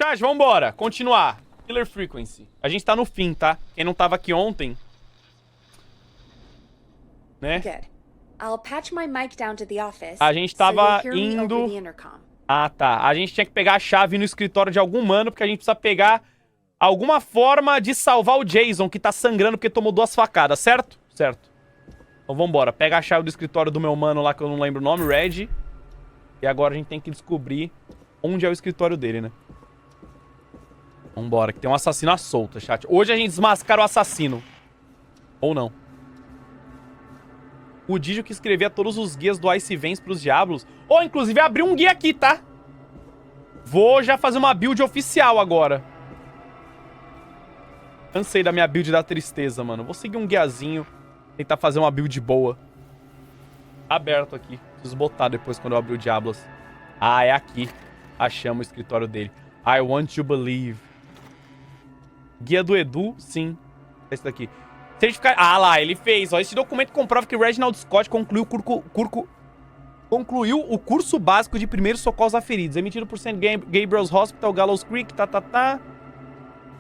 Chat, vambora. Continuar. Killer Frequency. A gente tá no fim, tá? Quem não tava aqui ontem... Né? A gente tava indo... Ah, tá. A gente tinha que pegar a chave no escritório de algum mano, porque a gente precisa pegar alguma forma de salvar o Jason, que tá sangrando porque tomou 2 facadas, certo? Certo. Então vambora. Pega a chave do escritório do meu mano lá, que eu não lembro o nome, Red. E agora a gente tem que descobrir onde é o escritório dele, né? Vambora, que tem um assassino à solta, chat. Hoje a gente desmascara o assassino. Ou não. O Didio que escrevia todos os guias do Ice Vens pros diabos. Ou, inclusive, abriu um guia aqui, tá? Vou já fazer uma build oficial agora. Cansei da minha build da tristeza, mano. Vou seguir um guiazinho. Tentar fazer uma build boa. Aberto aqui. Preciso botar depois quando eu abrir o Diablos. Ah, é aqui. Achamos o escritório dele. I want to believe. Guia do Edu, sim. Esse daqui. Certificado... Ah lá, ele fez. Ó, esse documento comprova que Reginald Scott concluiu o curso básico de primeiros socorros a feridos. Emitido por St. Gabriel's Hospital, Gallows Creek,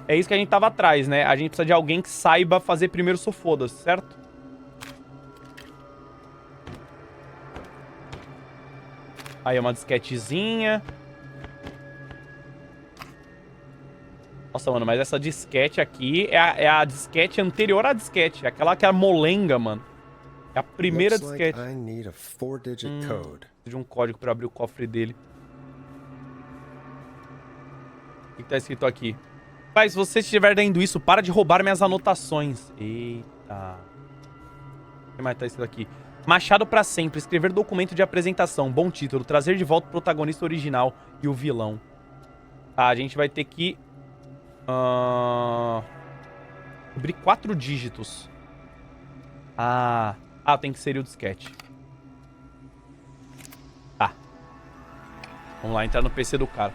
É isso que a gente tava atrás, né? A gente precisa de alguém que saiba fazer primeiros sofodas, certo? Aí, uma disquetezinha. Nossa, mano, mas essa disquete aqui é a disquete anterior à disquete. Aquela que é a molenga, mano. É a primeira disquete. Preciso de um código pra abrir o cofre dele. O que tá escrito aqui? Pai, se você estiver lendo isso, para de roubar minhas anotações. Eita. O que mais tá escrito aqui? Machado pra sempre. Escrever documento de apresentação. Bom título. Trazer de volta o protagonista original e o vilão. Tá, a gente vai ter que... Abrir 4 dígitos. Tem que ser o disquete. Tá. Vamos lá, entrar no PC do cara.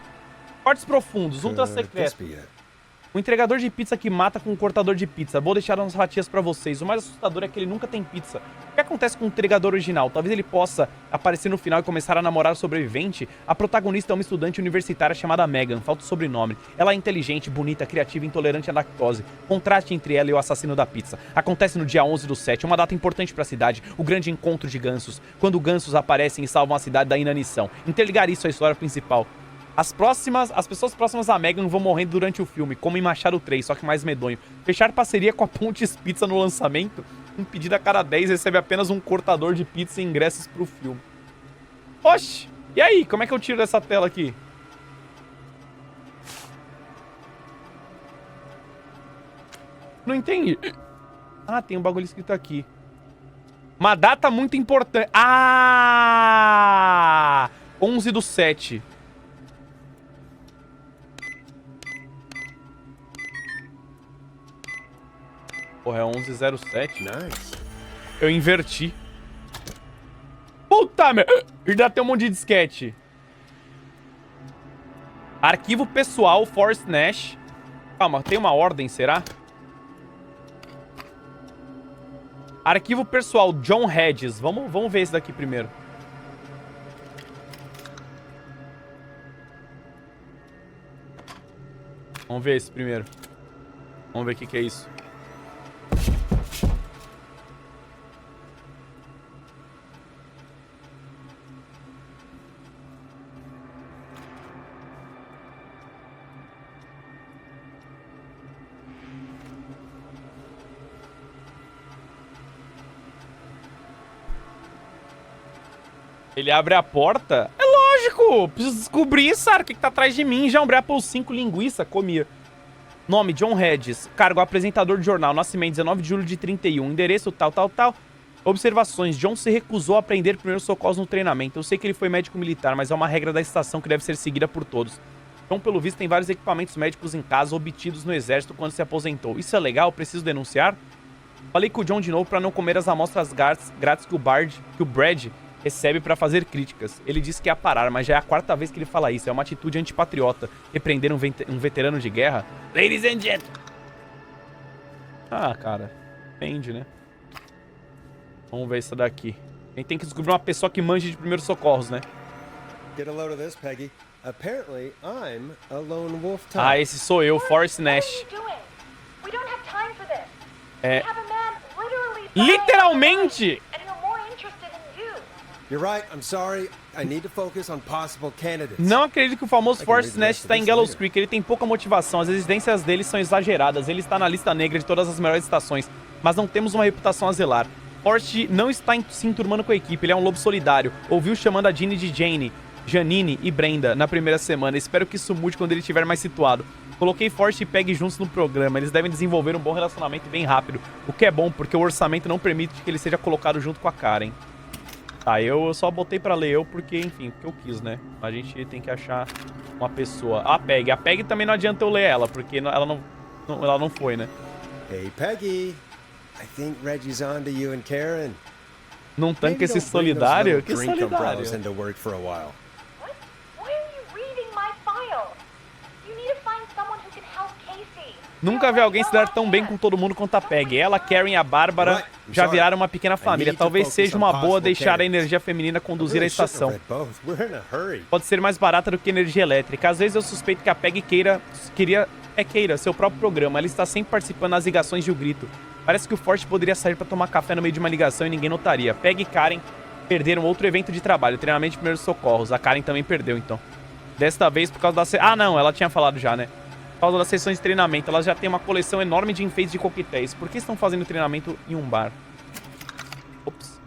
Cortes profundos, ultra secreto. O entregador de pizza que mata com um cortador de pizza. Vou deixar umas fatias pra vocês. O mais assustador é que ele nunca tem pizza. O que acontece com o entregador original? Talvez ele possa aparecer no final e começar a namorar o sobrevivente. A protagonista é uma estudante universitária chamada Megan. Falta o sobrenome. Ela é inteligente, bonita, criativa e intolerante à lactose. Contraste entre ela e o assassino da pizza. Acontece no dia 11/7, uma data importante pra cidade. O grande encontro de gansos. Quando gansos aparecem e salvam a cidade da inanição. Interligar isso à história principal. As pessoas próximas a Megan vão morrendo durante o filme, como em Machado 3, só que mais medonho. Fechar parceria com a Pontes Pizza no lançamento. Um pedido a cada 10 recebe apenas um cortador de pizza e ingressos pro filme. Oxi! E aí, como é que eu tiro dessa tela aqui? Não entendi. Ah, tem um bagulho escrito aqui. Uma data muito importante. 11/7. Porra, é 11/07. Nice. Eu inverti. Puta merda. Ainda tem um monte de disquete. Arquivo pessoal, Forrest Nash. Calma, tem uma ordem, será? Arquivo pessoal, John Hedges. Vamos ver esse daqui primeiro. Vamos ver esse primeiro. Vamos ver o que é isso. Ele abre a porta? É lógico! Preciso descobrir, Sara, o que tá atrás de mim. Já um Apple 5 linguiça, comia. Nome, John Hedges. Cargo, apresentador de jornal. Nascimento, 19 de julho de 31. Endereço, tal. Observações. John se recusou a aprender primeiros socorros no treinamento. Eu sei que ele foi médico militar, mas é uma regra da estação que deve ser seguida por todos. John, pelo visto, tem vários equipamentos médicos em casa obtidos no exército quando se aposentou. Isso é legal? Preciso denunciar? Falei com o John de novo pra não comer as amostras grátis que o Brad recebe pra fazer críticas. Ele disse que ia parar, mas já é a 4ª vez que ele fala isso. É uma atitude antipatriota. Repreender um veterano de guerra. Ladies and gentlemen. Ah, cara. Depende, né? Vamos ver isso daqui. A gente tem que descobrir uma pessoa que manja de primeiros socorros, né? Get a load of this, Peggy. Apparently, I'm a lone wolf type. Ah, esse sou eu, Forrest Nash. É. Literalmente! You're right, I'm sorry. I need to focus on possible candidates. Não acredito que o famoso Forrest Nash está em Gallows Creek. Ele tem pouca motivação, as exigências dele são exageradas. Ele está na lista negra de todas as melhores estações, mas não temos uma reputação a zelar. Forrest não está se enturmando com a equipe, ele é um lobo solidário. Ouviu chamando a Ginny de Jane, Janine e Brenda na primeira semana. Espero que isso mude quando ele estiver mais situado. Coloquei Forrest e Peg juntos no programa. Eles devem desenvolver um bom relacionamento bem rápido, o que é bom, porque o orçamento não permite que ele seja colocado junto com a Karen. Tá, eu só botei pra ler eu porque, enfim, porque eu quis, né? A gente tem que achar uma pessoa. A Peg. A Peg também não adianta eu ler ela, porque ela não foi, né? Hey, Peggy. I think Reggie's on to you and Karen. Num tanque esse solidário? Que solidário? Nunca vi alguém se dar tão bem com todo mundo quanto a Peg. Ela, Karen e a Bárbara já viraram uma pequena família. Talvez seja uma boa deixar a energia feminina conduzir a estação. Pode ser mais barata do que energia elétrica. Às vezes eu suspeito que a Peg queira seu próprio programa. Ela está sempre participando das ligações de O Grito. Parece que o Forte poderia sair para tomar café no meio de uma ligação e ninguém notaria. Peg e Karen perderam outro evento de trabalho, treinamento de primeiros socorros. A Karen também perdeu, então. Desta vez por causa da... Ah, não, ela tinha falado já, né? Por causa das sessões de treinamento. Elas já têm uma coleção enorme de enfeites de coquetéis. Por que estão fazendo treinamento em um bar? Ops.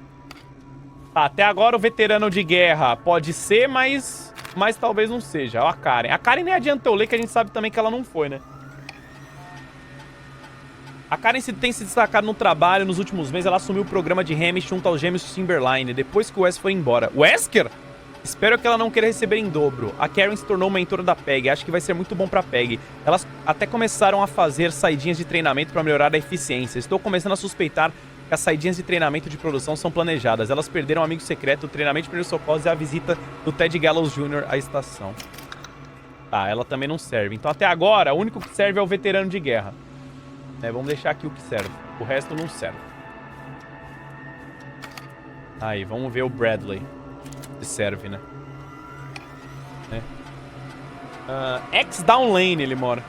Tá, até agora o veterano de guerra pode ser, mas talvez não seja. Ó a Karen. A Karen nem adianta eu ler, que a gente sabe também que ela não foi, né? A Karen tem se destacado no trabalho nos últimos meses. Ela assumiu o programa de Hamish junto aos gêmeos Timberline, depois que o Wes foi embora. Wesker? Espero que ela não queira receber em dobro. A Karen se tornou mentora da Peg. Acho que vai ser muito bom pra Peg. Elas até começaram a fazer saidinhas de treinamento pra melhorar a eficiência. Estou começando a suspeitar que as saidinhas de treinamento de produção são planejadas. Elas perderam um amigo secreto, o treinamento de primeiros socorros e a visita do Ted Gallows Jr. à estação. Tá, ela também não serve. Então até agora, o único que serve é o veterano de guerra. Vamos deixar aqui o que serve. O resto não serve. Aí, vamos ver o Bradley. Que serve, né? X-Down Lane ele mora.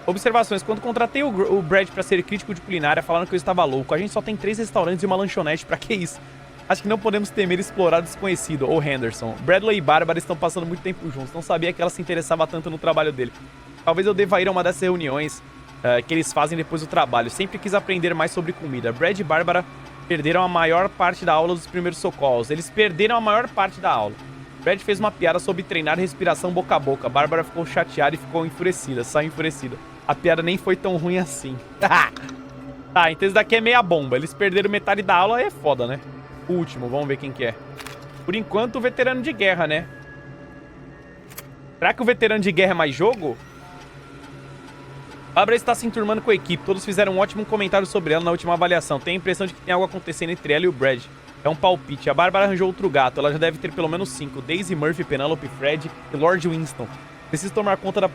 Observações. Quando contratei o Brad pra ser crítico de culinária, falaram que eu estava louco. A gente só tem 3 restaurantes e uma lanchonete. Pra que isso? Acho que não podemos temer explorar o desconhecido. Ou Henderson. Bradley e Bárbara estão passando muito tempo juntos. Não sabia que ela se interessava tanto no trabalho dele. Talvez eu deva ir a uma dessas reuniões que eles fazem depois do trabalho. Sempre quis aprender mais sobre comida. Brad e Bárbara perderam a maior parte da aula dos primeiros socorros. Eles perderam a maior parte da aula. Brad fez uma piada sobre treinar respiração boca a boca. Bárbara ficou chateada e ficou enfurecida. Saiu enfurecida. A piada nem foi tão ruim assim. Tá, então esse daqui é meia bomba. Eles perderam metade da aula, é foda, né? O último, vamos ver quem que é. Por enquanto, o veterano de guerra, né? Será que o veterano de guerra é mais jogo? Bárbara está se enturmando com a equipe. Todos fizeram um ótimo comentário sobre ela na última avaliação. Tenho a impressão de que tem algo acontecendo entre ela e o Brad. É um palpite. A Bárbara arranjou outro gato. Ela já deve ter pelo menos 5. Daisy, Murphy, Penelope, Fred e Lord Winston. Preciso tomar conta da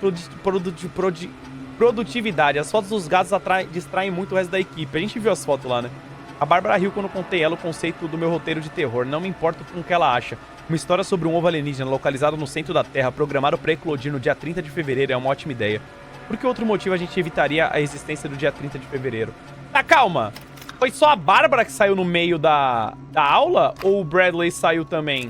produtividade. As fotos dos gatos distraem muito o resto da equipe. A gente viu as fotos lá, né? A Bárbara riu quando contei ela o conceito do meu roteiro de terror. Não me importo com o que ela acha. Uma história sobre um ovo alienígena localizado no centro da Terra, programado para eclodir no dia 30 de fevereiro, é uma ótima ideia. Por que outro motivo a gente evitaria a existência do dia 30 de fevereiro? Tá, calma! Foi só a Bárbara que saiu no meio da aula? Ou o Bradley saiu também?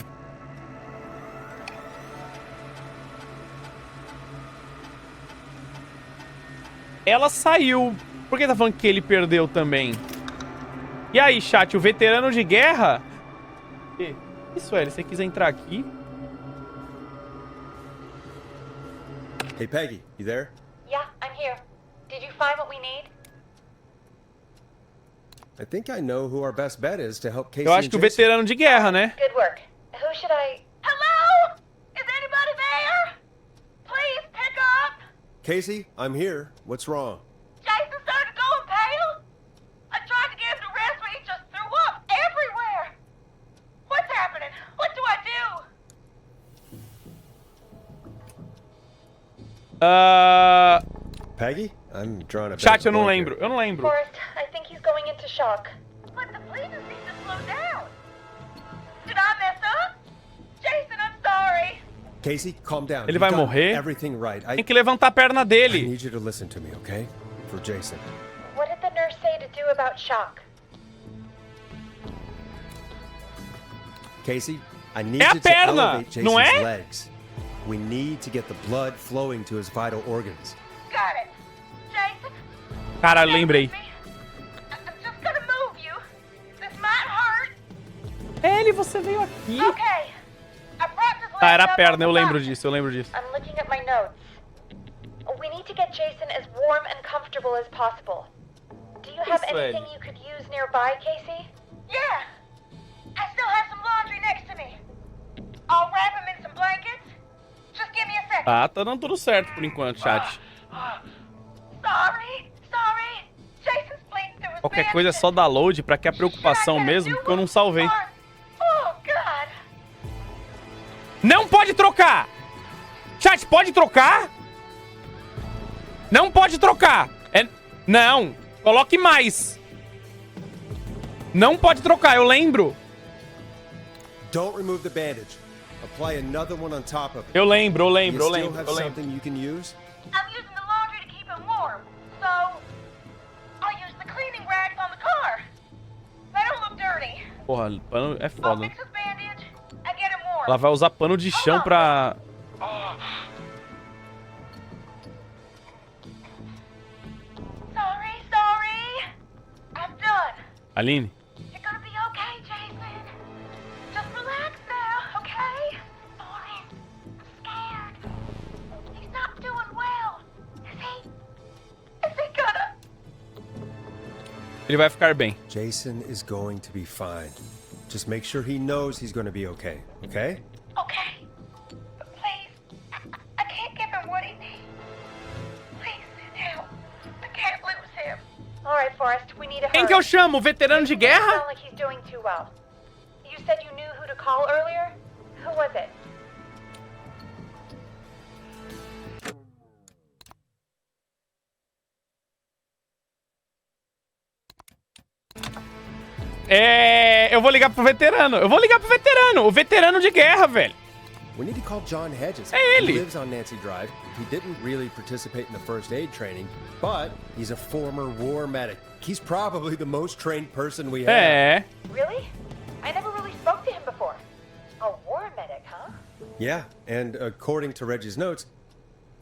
Ela saiu. Por que tá falando que ele perdeu também? E aí, chat, o veterano de guerra? Isso, Eli, você quiser entrar aqui? Hey, Peggy, you there? Yeah, I'm here. Did you find what we need? I think I know who our best bet is to help Casey. Eu acho que o veterano de guerra, né? Good work. Who should I... Hello? Is anybody there? Please pick up. Casey, I'm here. What's wrong? Jason started going pale. I tried to give him a rest, but he just threw up everywhere. What's happening? What do I do? Peggy? I'm drawing a Chat, eu não lembro. Forrest, I think he's going into shock. But the bleeding seems to slow down. Did I mess up? Jason, I'm sorry. Casey, calm down. Ele vai You've done morrer. everything right. Tem que levantar a perna I dele. need you to listen to me, okay? For Jason. What did the nurse say to do about shock? Casey, I need É a you to perna, elevate não Jason's é? legs. We need to get the blood flowing to his vital organs. Got it. Jason, Cara, stay lembrei. with me. I'm just gonna move you. This might hurt. Ele, você veio aqui. Okay. I practiced Ah, era a laying perna, down eu on the lembro box. disso, eu lembro disso. I'm looking at my notes. We need to get Jason as warm and comfortable as possible. Do you have Isso, anything Ed. you could use nearby, Casey? Yeah. I still have some laundry next to me. I'll wrap him in some blankets. Just give me a second. Tá dando tudo certo por enquanto, chat. Sorry. Jason's bleeding through his Qualquer coisa é só dar load pra que a preocupação mesmo, porque eu não salvei. Oh, God. Não pode trocar! Chat, pode trocar? Não pode trocar! Não! Coloque mais! Não pode trocar, eu lembro! Don't remove the bandage. Apply another one on top of it. Eu lembro. You still have something you can use? I'm using the laundry to keep him warm, so I'll use the cleaning rags on the car. They don't look dirty. Porra, pano é I'll foda. fix his bandage and get him warm. Ela vai usar pano de chão pra... Sorry. I'm done. Aline, You're gonna be okay, Jason. Just relax now, okay? Sorry. I'm scared. He's not doing well. Is he gonna? ele vai ficar bem. Jason is going to be fine. Just make sure he knows he's going to be okay, okay? Okay. But please, I can't give him what he needs. Please, help. I can't lose him. All right, Forrest, we need to hurry. Quem que eu chamo? O veterano de Doesn't guerra? sound like he's doing too well. You said you knew who to call earlier? Who was it? Eu vou ligar pro veterano. O veterano de guerra, velho. We need to call John Hedges. É ele. He lives on Nancy Drive. He didn't really participate in the first aid training, but he's a former war medic. He's probably the most trained person we have. É. Really? I never really spoke to him before. A war medic, huh? Yeah, and according to Reggie's notes,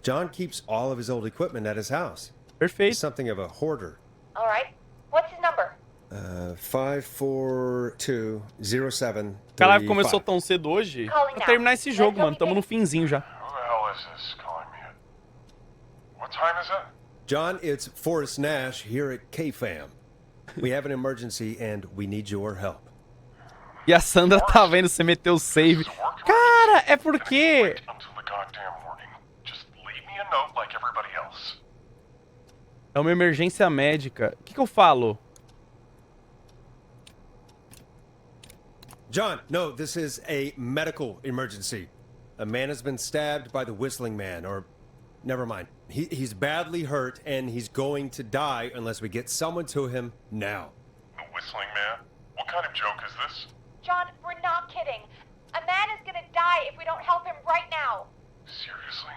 John keeps all of his old equipment at his house. He's Perfeito. something of a hoarder. All right. What's his number? 54207. Caralho, começou tão cedo hoje. Pra terminar esse jogo, mano. Tamo no finzinho já. Who the hell is this calling me at... What time is it? John, it's Forrest Nash here at KFAM. We have an emergency and we need your help. E a Sandra tá vendo você meter o save. Cara, é porque... Wait until the goddamn morning. Just leave me a note like everybody else. É uma emergência médica. O que eu falo? John, no, this is a medical emergency. A man has been stabbed by the Whistling Man, or... Never mind. He's badly hurt, and he's going to die unless we get someone to him now. The Whistling Man? What kind of joke is this? John, we're not kidding. A man is gonna die if we don't help him right now. Seriously?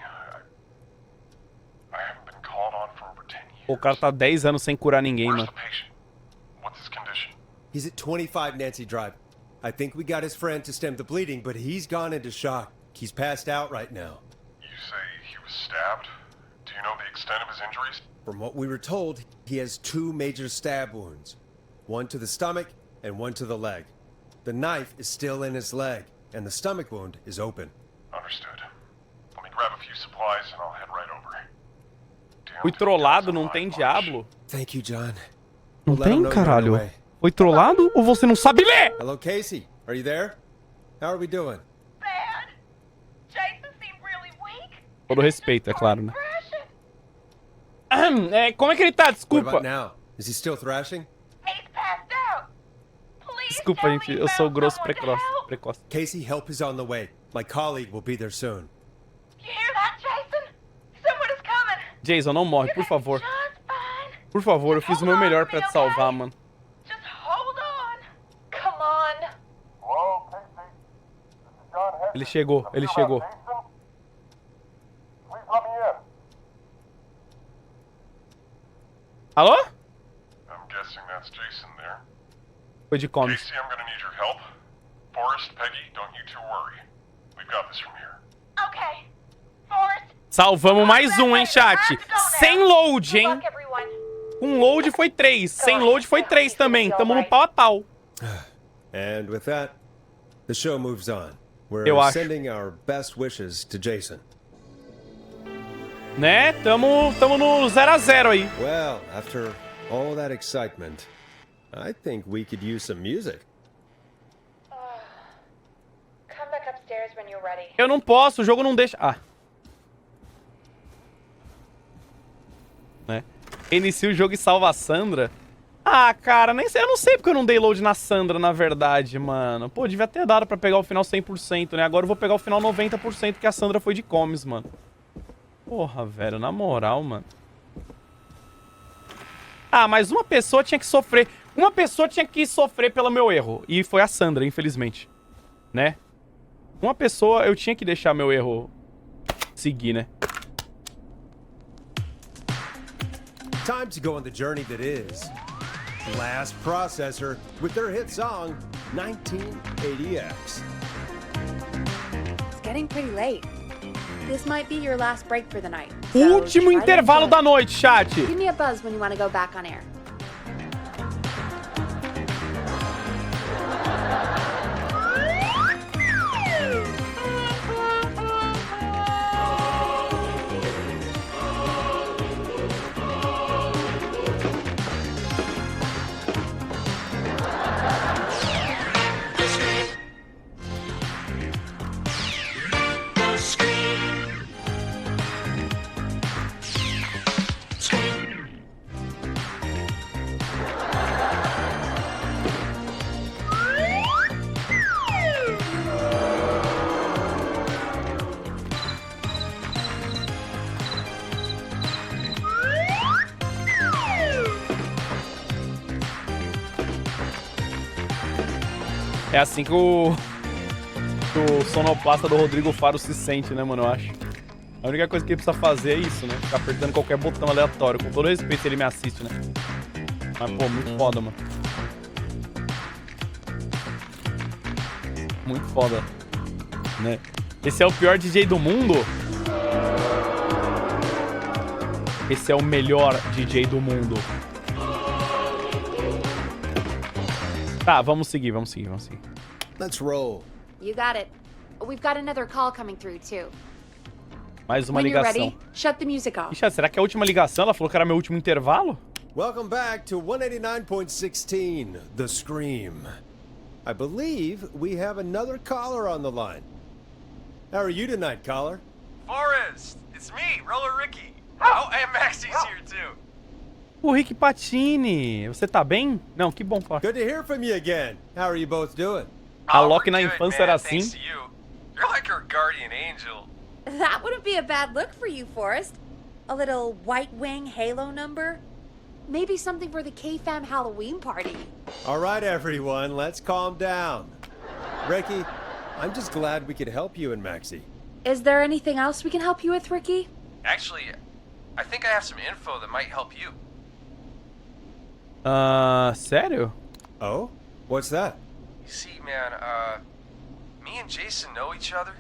I haven't been called on for over 10 years. O cara tá 10 anos sem curar ninguém, Where's mano. the patient? What's his condition? He's at 25 Nancy Drive. I think we got his friend to stem the bleeding, but he's gone into shock. He's passed out right now. You say he was stabbed? Do you know the extent of his injuries? From what we were told, he has 2 major stab wounds. One to the stomach and one to the leg. The knife is still in his leg, and the stomach wound is open. Understood. Let me grab a few supplies and I'll head right over. Fui trollado, não tem diabo? Thank you, John. Não We'll let him tem, know you're on your caralho? way. Foi trollado ou você não sabe ler? Hello, Casey. Are you there? How are we doing? Bad. Jason seemed really weak. Todo respeito, é claro, né? Crashing. Como é que ele tá? What Desculpa. about now? Is he still thrashing? He's passed out. Please Desculpa, tell me gente. you Eu sou found grosso someone to help. precoce. Casey, help is on the way. My colleague will be there soon. You hear that, Jason? Someone is coming. Jason, não morre, por favor. Just fine. Por favor, eu fiz o meu melhor pra te salvar, mano. Just hold on. Come on. Hello, Casey. This is John Hedges. Ele chegou, ele chegou. Jason? Alô? I'm guessing that's Jason there. Foi de comes. Casey, I'm gonna need your help. Forrest, Peggy, don't you two worry. We've got this from here. Okay. Forrest. Salvamos mais um, hein, chat? Sem load, Good hein? luck, everyone. Com load foi 3. Sem load foi 3 também. Tamo no pau a pau. And with that, the show moves on. We're Eu acho. sending our best wishes to Jason. Né? Tamo no 0 a 0 aí. Well, after all that excitement, I think we could use some music. Come back upstairs when you're ready. Eu não posso, o jogo não deixa... Ah. Né? Inicia o jogo e salva a Sandra. Ah, cara, nem sei, eu não sei porque eu não dei load na Sandra, na verdade, mano. Pô, devia ter dado pra pegar o final 100%, né? Agora eu vou pegar o final 90%, que a Sandra foi de comes, mano. Porra, velho, na moral, mano. Ah, mas uma pessoa tinha que sofrer. Uma pessoa tinha que sofrer pelo meu erro. E foi a Sandra, infelizmente. Né? Uma pessoa, eu tinha que deixar meu erro seguir, né? Time to go on the journey that is Last Processor with their hit song 1980X. It's getting pretty late. This might be your last break for the night. so Último try to intervalo enjoy da it. noite, chat. Give me a buzz when you want to go back on air. É assim que o sonoplasta do Rodrigo Faro se sente, né, mano, eu acho. A única coisa que ele precisa fazer é isso, né? Ficar apertando qualquer botão aleatório. Com todo respeito, ele me assiste, né? Mas, pô, muito foda, mano. Muito foda. Né? Esse é o pior DJ do mundo? Esse é o melhor DJ do mundo. Tá, vamos seguir. Let's roll. You got it. We've got another call coming through, too. Mais uma When you're ligação. ready, shut the music off. Ixi, será que é a última ligação? Ela falou que era meu último intervalo? Welcome back to 189.16, The Scream. I believe we have another caller on the line. How are you tonight, caller? Forrest, it's me, Roller Ricky. Oh, and Maxie's here too. O Rick Patini. Você tá bem? Não, que bom, Flávio. Good to hear from you again. How are you both doing? A Oh, Loki we're na good, infância man, era thanks assim. to you. You're like our guardian angel. That wouldn't be a bad look for you, Forrest. A little White Wing Halo number? Maybe something for the K-Fam Halloween party. All right, everyone, let's calm down. Ricky, I'm just glad we could help you and Maxie. Is there anything else we can help you with, Ricky? Actually, I think I have some info that might help you. Sério? Oh? What's that? You see, man, me and Jason know each other.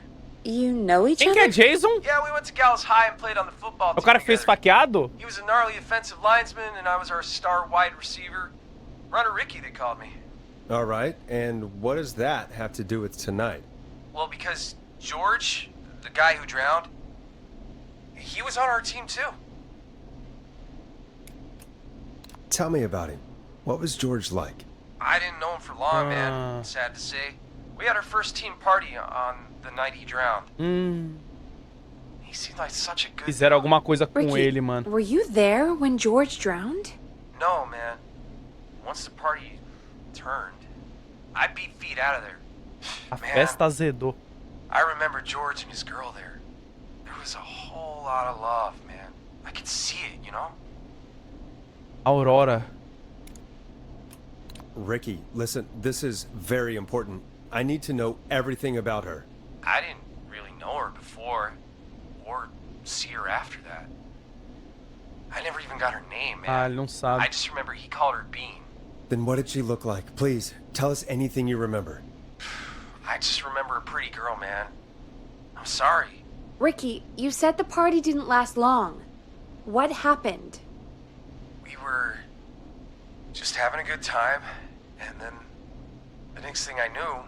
You know each Quem que other? é Jason? Yeah, we went to Gallus High and played on the football É o team cara que fez together. esfaqueado? He was a gnarly offensive linesman, and I was our star wide receiver. Runner Ricky, they called me. All right, and what does that have to do with tonight? Well, because George, the guy who drowned, he was on our team too. Tell me about him. What was George like? I didn't know him for long, man. Sad to say. We had our first team party on the night he drowned. He seemed like such a good Fizeram alguma coisa com Ricky, ele, mano. were you there when George drowned? No, man. Once the party turned, I beat feet out of there. A Man, festa azedou. I remember George and his girl there. There was a whole lot of love, man. I could see it, you know? Aurora. Ricky, listen, this is very important. I need to know everything about her. I didn't really know her before, or see her after that. I never even got her name, man. Ah, ele não I sabe. just remember he called her Bean. Then what did she look like? Please, tell us anything you remember. I just remember a pretty girl, man. I'm sorry. Ricky, you said the party didn't last long. What happened? We were just having a good time, and then the next thing I knew,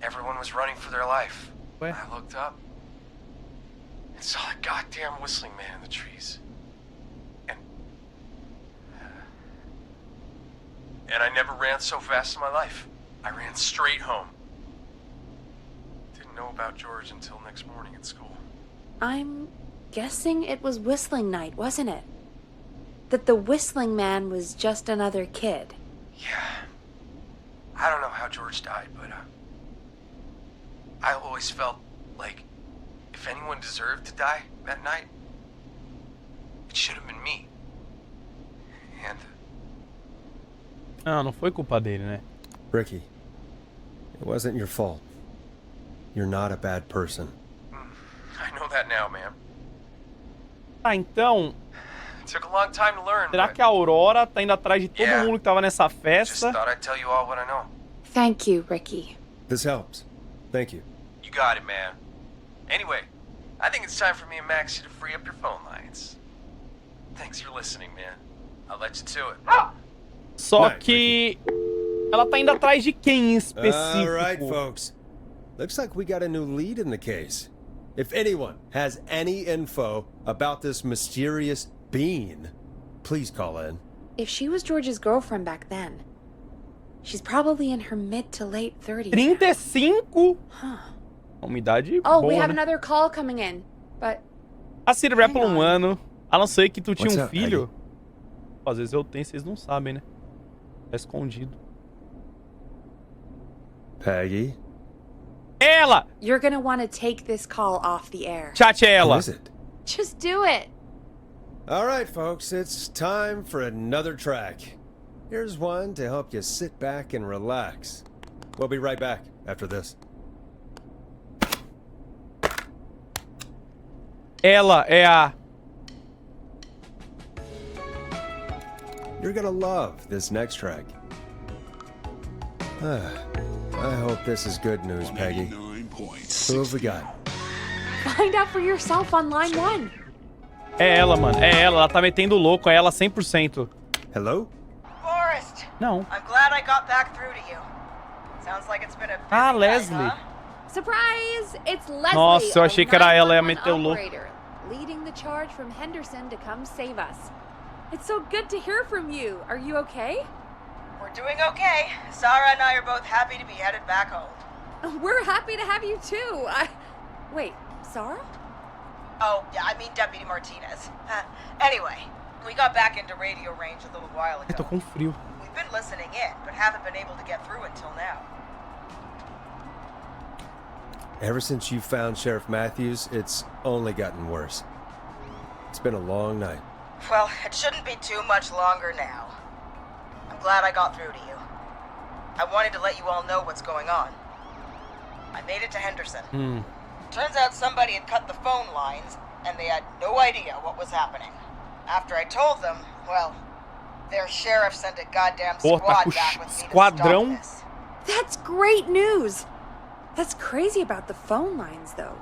everyone was running for their life. What? I looked up and saw a goddamn whistling man in the trees. And I never ran so fast in my life. I ran straight home. Didn't know about George until next morning at school. I'm guessing it was whistling night, wasn't it? That the whistling man was just another kid. Yeah. I don't know how George died, but I always felt like if anyone deserved to die that night, it should have been me. And Não, não foi culpa dele, né? Ricky, it wasn't your fault. You're not a bad person. I know that now, man. Tá, então, It took a long time to learn, será but que a Aurora tá indo atrás de todo Yeah. mundo que tava nessa just festa? thought I'd tell you all what I know. Thank you, Ricky. This helps. Thank you. You got it, man. Anyway, I think it's time for me and Maxie to free up your phone lines. Thanks for listening, man. I'll let you to it. Só Nice, que ela tá indo atrás de quem em All right, específico? folks. Looks like we got a new lead in the case. If anyone has any info about this mysterious bean, please call in. If she was George's girlfriend back then, she's probably in her mid to late 30s. 35? Huh. Umidade Oh, boa, we have né? another call coming in, but A Siri vai por um ano. Alan, sei que tu tinha What's um up, filho. Pô, às vezes eu tenho, vocês não sabem, né? Tá escondido. Peggy? Ela! you're gonna want to take this call off the air. Chat é Who ela. is it? Just do it. All right, folks, it's time for another track. Here's one to help you sit back and relax. We'll be right back after this. Ela é a... You're gonna love this next track. I hope this is good news, Peggy. Who have we got? Find out for yourself on line 1. É ela, mano. É ela tá metendo louco. É ela 100%. Hello? Forrest, Não. I'm glad I got back through to you. Sounds like it's been a busy Ah, night, Leslie. huh? Surprise! It's Leslie. Nossa, eu achei que era ela, ia meter o louco. operator, leading the charge from Henderson to come save us. It's so good to hear from you. Are you okay? We're doing okay. Sarah and I are both happy to be headed back home. We're happy to have you too. Wait, Sarah? Oh, yeah, I mean Deputy Martinez. Anyway, we got back into radio range a little while Eu tô ago. com frio. We've been listening in, but haven't been able to get through until now. Ever since you found Sheriff Matthews, it's only gotten worse. It's been a long night. Well, it shouldn't be too much longer now. I'm glad I got through to you. I wanted to let you all know what's going on. I made it to Henderson. Turns out somebody had cut the phone lines, and they had no idea what was happening. After I told them, well, their sheriff sent a goddamn Pô, tá com squad back with me to esquadrão. stop this. That's great news. That's crazy about the phone lines, though.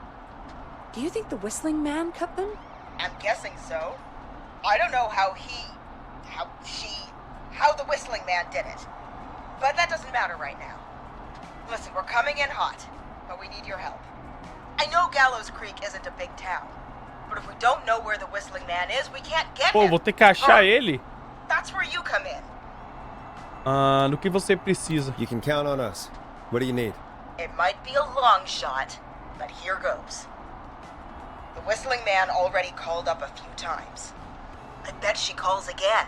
Do you think the whistling man cut them? I'm guessing so. I don't know how the whistling man did it. But that doesn't matter right now. Listen, we're coming in hot, but we need your help. I know Gallows Creek isn't a big town, but if we don't know where the whistling man is, we can't get Pô, him. vou ter que achar ele. That's where you come in. Ah, do que você precisa. You can count on us. What do you need? It might be a long shot, but here goes. The whistling man already called up a few times. I bet she calls again.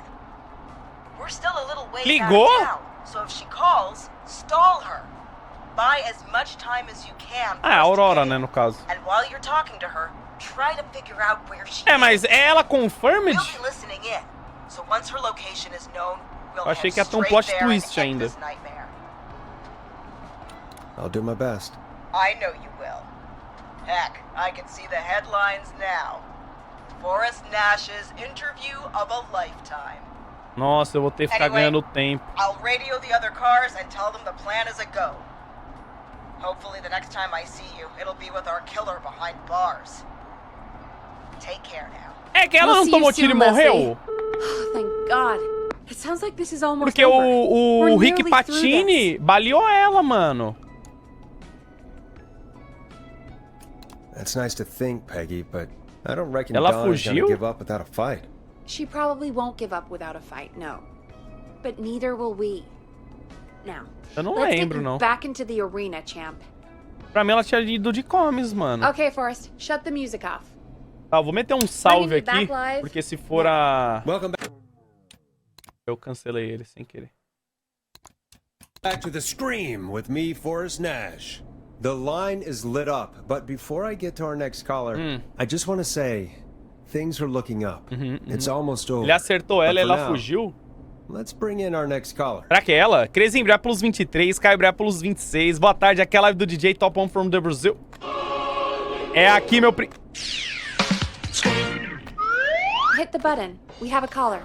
We're still a little ways out Ligou? of town, so if she calls, stall her. Buy as much time as you can. for Ah, a us to Aurora, get né, in. no caso. And while you're talking to her, try to figure out where she É, is. mas é ela confirmed? We'll be listening in. So once her location is known, we'll Eu achei head que ia ter um straight plot there and twist end ainda. this nightmare. I'll do my best. I know you will. Heck, I can see the headlines now. Forrest Nash's interview of a lifetime. Nossa, eu vou ter que ficar Anyway, ganhando tempo. I'll radio the other cars and tell them the plan is a go. Hopefully the next time I see you, it'll be with our killer behind bars. Take care now. É que ela We'll não see tomou you tiro e soon, morreu? Leslie. Thank God. It sounds like this is almost Porque over. o We're Rick nearly through Patini this. baleou ela, mano. That's nice to think, Peggy, but I don't reckon Ela Dawn is gonna fugiu? give up without a fight. She probably won't give up without a fight, no. But neither will we. Now, Eu não let's lembro, get não. back into the arena, champ. Pra mim, ela tinha ido de comes, mano. Okay, Forrest, shut the music off. Tá, eu vou meter um salve Bringing me aqui, back live. porque se for a... Welcome back. Eu cancelei ele sem querer. Back to the Scream with me, Forrest Nash. The line is lit up, but before I get to our next caller, I just want to say, things are looking up. It's almost over. Ele acertou ela e But for ela now, fugiu. Let's bring in our next caller. Será que é ela? Crazy Embrear pelos 23, Caio Embrear pelos 26. Boa tarde, aqui é a live do DJ Top One from the Brazil. É aqui, meu pri... Hit the button. We have a caller.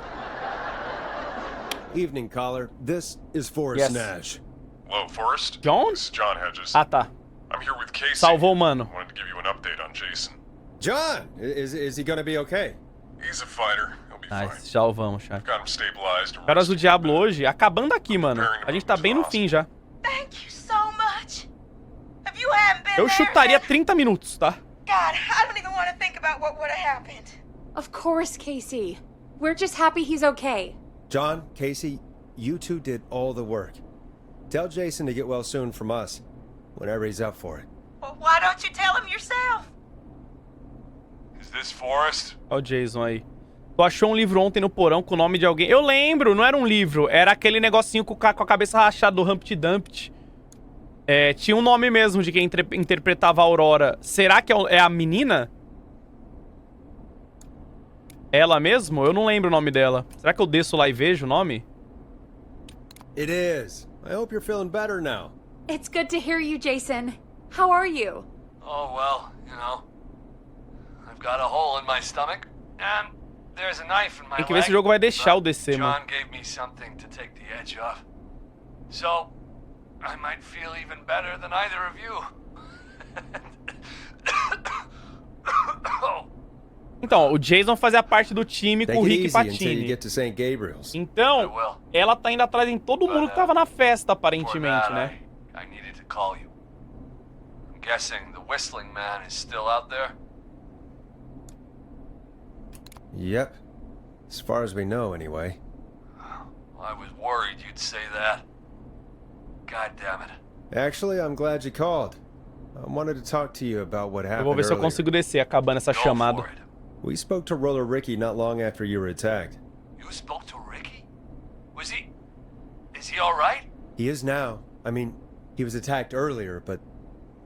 Evening, caller. This is Forrest Yes. Nash. Hello, Forrest. John? This is John Hedges. Ah, tá. I'm here with Casey. Salvou, mano. Wanted to give you an update on Jason. John, is he gonna be okay? He's a fighter. He'll be fine. Nice, salvamos, chat. Got him stabilized. Caras do Diablo hoje, acabando aqui, mano. A gente tá bem no fim já. Thank you so much. If you hadn't been Eu there, chutaria 30 minutos, tá? God, I don't even want to think about what would have happened. Of course, Casey. We're just happy he's okay. John, Casey, you two did all the work. Tell Jason to get well soon from us, whenever he's up for it. Well, why don't you tell him yourself? Is this Forrest? Ó o Jason aí. Tu achou um livro ontem no porão com o nome de alguém? Eu lembro, não era um livro. Era aquele negocinho com a cabeça rachada do Humpty Dumpty. É, tinha um nome mesmo de quem interpretava a Aurora. Será que é a menina? Ela mesmo? Eu não lembro o nome dela. Será que eu desço lá e vejo o nome? It is. I hope you're feeling better now. It's good to hear you, Jason. How are you? Oh, well, you know, I've got a hole in my stomach, and there's a knife in my Tem que ver leg. se o jogo vai deixar but eu descer, mano. John gave me something to take the edge off. So, I might feel even better than either of you. Então, o Jason fazia parte do time com Take o it Rick easy until you Patini. get to St. Gabriel's. Então, ela tá indo atrás em todo mundo que tava na festa, For aparentemente, that, né? I needed to call you. I'm guessing the Whistling Man is still out there? Yep. As far as we know, anyway. I was worried you'd say that. God damn it. Actually, I'm glad you called. I wanted to talk to you about what Eu happened vou ver se eu earlier. consigo descer, acabando essa Go chamada. for it. We spoke to Roller Ricky not long after you were attacked. You spoke to Ricky? Was he... Is he alright? He is now. I mean, he was attacked earlier, but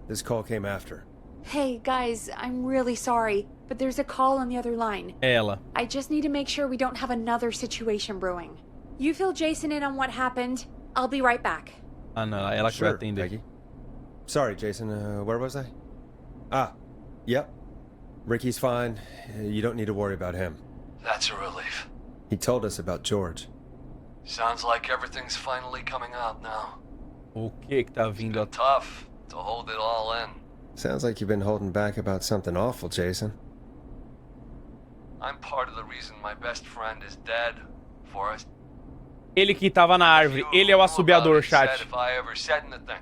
this call came after. Hey, guys, I'm really sorry, but there's a call on the other line. Ela. I just need to make sure we don't have another situation brewing. You fill Jason in on what happened. I'll be right back. Ah, não, ela que vai Sure, atender. Peggy. Sorry, Jason. Where was I? Ah, yep. Ricky's fine. You don't need to worry about him. That's a relief. He told us about George. Sounds like everything's finally coming out now. O que tá vindo? Been tough to hold it all in. Sounds like you've been holding back about something awful, Jason. I'm part of the reason my best friend is dead, Forrest. Ele que tava na árvore. Ele é o assobiador, chat. If I ever said anything,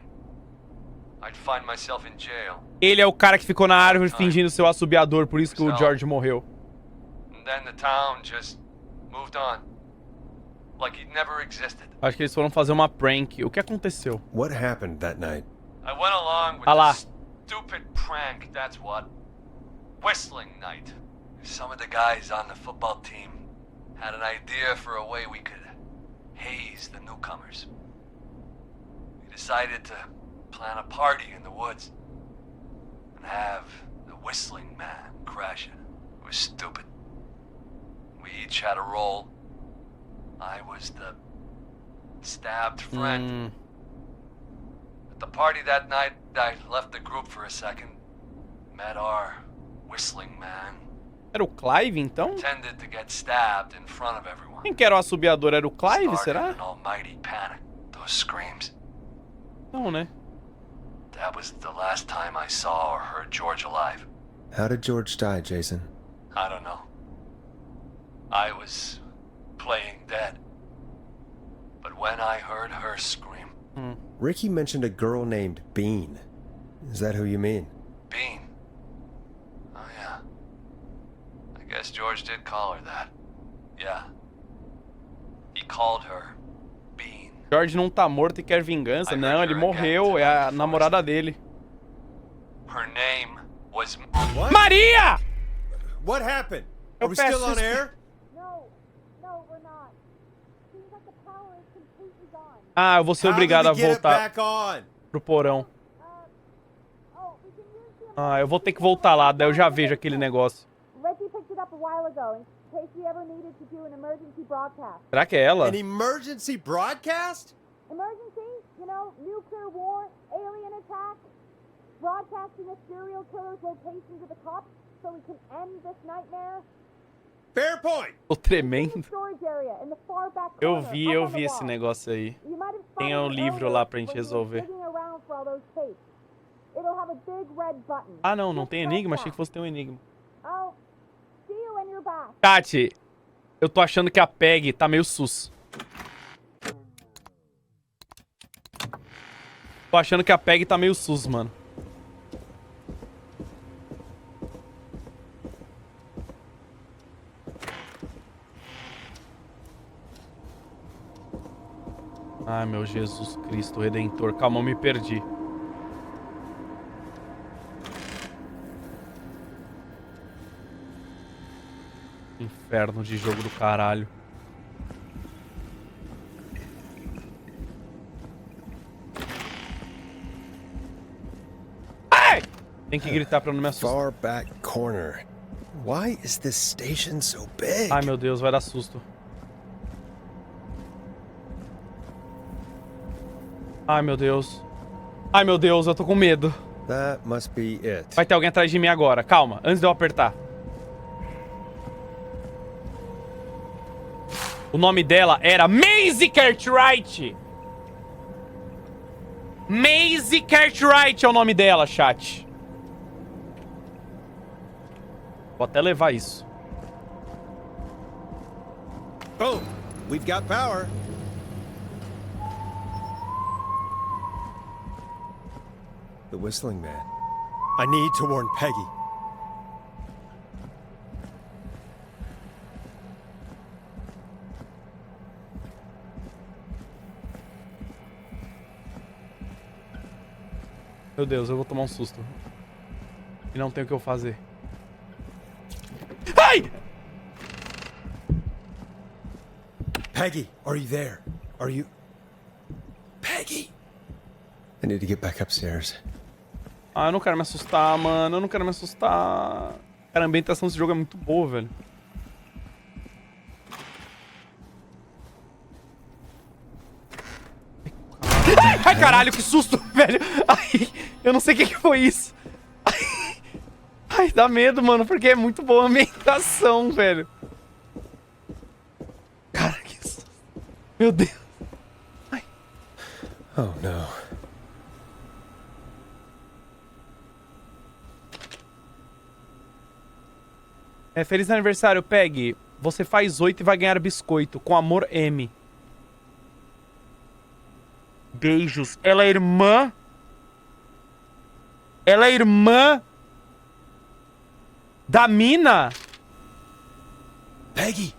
I'd find myself in jail. Ele é o cara que ficou na árvore fingindo ser o assobiador, por isso que o George morreu. And then the town just moved on. Like he'd never existed. Acho que eles foram fazer uma prank. O que aconteceu? What happened that night? I went along with Ah lá. this stupid prank, that's what. Whistling night. Some of the guys on the football team had an idea for a way we could haze the newcomers. We decided to plan a party in the woods and have the Whistling Man crash it. It was stupid. We each had a role. I was the stabbed friend. At the party that night, I left the group for a second. Met our Whistling Man. Era o Clive, então? Tended to get stabbed in front of everyone. Quem que era o assobiador? Era o Clive, Started será? an almighty panic. Those screams. Não, né? That was the last time I saw or heard George alive. How did George die, Jason? I don't know. I was playing dead. But when I heard her scream... Ricky mentioned a girl named Bean. Is that who you mean? Bean. Oh, yeah. I guess George did call her that. Yeah. He called her Bean. George não tá morto e quer vingança. Não, ele morreu. É a namorada dele. Her name was... What? Maria! What happened? Eu Are we still peço on air? No, we're not. Seems like the power is completely gone. Ah, eu vou ser How obrigado did a we get it voltar back on? pro porão. We can use the Ah, eu vou ter que voltar lá, daí eu já vejo aquele negócio. Reggie picked it up a while ago in case we ever needed to do an emergency broadcast. Será que é ela? An emergency broadcast? Emergency? You know, nuclear war, alien attack, broadcasting a serial killer's location to the cops so we can end this nightmare. Fair point. Tô tremendo. Storage area in the far back Eu corner, vi up on the esse wall. negócio aí. You might have Tem spotted um it livro earlier lá pra gente when you were resolver. digging around for all those tapes. It'll have a big red button. Ah, não, não Just tem press enigma. that. Achei que fosse ter um enigma. I'll see you when you're back. Tati, eu tô achando que a Peg tá meio sus. Tô achando que a Peg tá meio sus, mano. Ai, meu Jesus Cristo Redentor. Calma, eu me perdi. Inferno de jogo do caralho. Ai! Tem que gritar pra não me assustar. Far back corner. Why is this station so big? Ai, meu Deus, vai dar susto. Ai, meu Deus. Ai, meu Deus, eu tô com medo. That must be it. Vai ter alguém atrás de mim agora. Calma, antes de eu apertar. O nome dela era Maisie Cartwright. Maisie Cartwright é o nome dela, chat. Vou até levar isso. Boom! We've got power. The whistling man. I need to warn Peggy. Meu Deus, eu vou tomar um susto. E não tem o que eu fazer. Ai! Peggy, are you there? Are you... Peggy! I need to get back upstairs. Ah, eu não quero me assustar, mano. Eu não quero me assustar. Cara, a ambientação desse jogo é muito boa, velho. Ai, caralho, que susto, velho. Ai, eu não sei o que foi isso. Ai, dá medo, mano, porque é muito boa a ambientação, velho. Cara, que susto. Meu Deus. Ai. Oh, no. Feliz aniversário, Peg. Você faz 8 e vai ganhar biscoito. Com amor, M. Beijos. Ela é irmã? Ela é irmã da mina? Peggy,